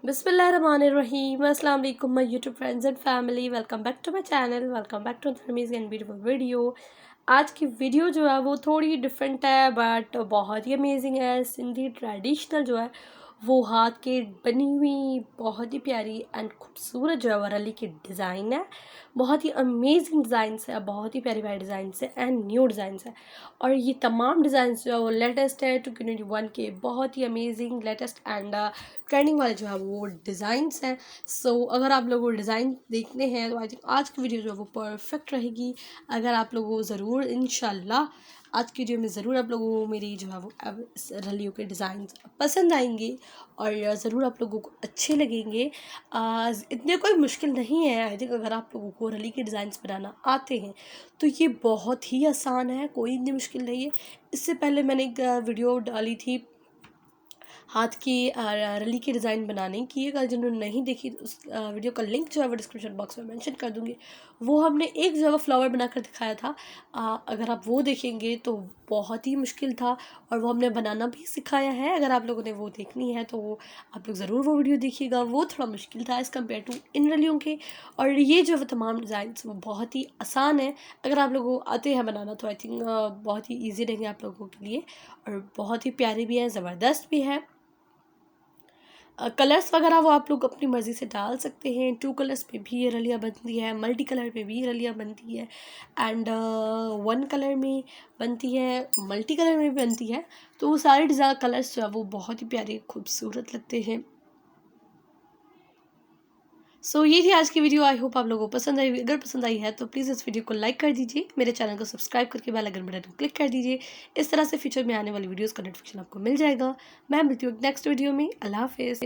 बिस्मिल्लाहिर्रहमानिर्रहीम अस्सलाम वालेकुम my YouTube friends and family. Welcome back to my channel, welcome back to amazing and beautiful video. आज की video जो है वो थोड़ी डिफरेंट है बट बहुत ही अमेजिंग है। सिंधी ट्रेडिशनल जो है वो हाथ के बनी हुई बहुत ही प्यारी एंड खूबसूरत जो है वरली की डिज़ाइन है। बहुत ही अमेजिंग डिज़ाइंस है, बहुत ही प्यारी प्यारी डिज़ाइंस है एंड न्यू डिज़ाइंस है। और ये तमाम डिज़ाइंस जो है वो लेटेस्ट है 2021 के, बहुत ही अमेजिंग लेटेस्ट एंड ट्रेंडिंग वाले जो है वो डिज़ाइंस हैं। सो अगर आप लोगों को डिज़ाइन देखने हैं तो आई थिंक आज की वीडियो जो है वो परफेक्ट रहेगी। अगर आप लोगों को ज़रूर इंशाल्लाह आज की वीडियो में ज़रूर आप लोगों को मेरी जो है वो रलियों के डिज़ाइन पसंद आएंगे और ज़रूर आप लोगों को अच्छे लगेंगे। इतने कोई मुश्किल नहीं है। आई थिंक अगर आप लोगों को रली के डिज़ाइंस बनाना आते हैं तो ये बहुत ही आसान है, कोई इतनी मुश्किल नहीं है। इससे पहले मैंने एक वीडियो डाली थी हाथ की रली की डिज़ाइन बनाने की। अगर जिन्होंने नहीं देखी तो उस वीडियो का लिंक जो है वो डिस्क्रिप्शन बॉक्स में मेंशन कर दूँगी। वो हमने एक जगह फ्लावर बनाकर दिखाया था। अगर आप वो देखेंगे तो बहुत ही मुश्किल था और वो हमने बनाना भी सिखाया है। अगर आप लोगों ने वो देखनी है तो आप लोग ज़रूर वो वीडियो देखिएगा। वो थोड़ा मुश्किल था एज़ कम्पेयर टू इन रलियों के। और ये जो तमाम डिज़ाइंस वो बहुत ही आसान है। अगर आप लोगों को आते हैं बनाना तो आई थिंक बहुत ही ईजी रहेंगे आप लोगों के लिए और बहुत ही प्यारे भी हैं, ज़बरदस्त भी है। कलर्स वगैरह वो आप लोग अपनी मर्ज़ी से डाल सकते हैं। 2 कलर्स पे भी ये रलियाँ बनती है, मल्टी कलर पे भी रलियाँ बनती है एंड 1 कलर में बनती है, मल्टी कलर में भी बनती है। तो वो सारे डिज़ाइन कलर्स जो है वो बहुत ही प्यारे खूबसूरत लगते हैं। सो ये थी आज की वीडियो। आई होप आप लोगों को पसंद आई। अगर पसंद आई है तो प्लीज़ इस वीडियो को लाइक कर दीजिए, मेरे चैनल को सब्सक्राइब करके बेल आइकन बटन को क्लिक कर दीजिए। इस तरह से फ्यूचर में आने वाली वीडियोज़ का नोटिफिकेशन आपको मिल जाएगा। मैं मिलती हूँ नेक्स्ट वीडियो में। अल्लाह हाफ़िज़।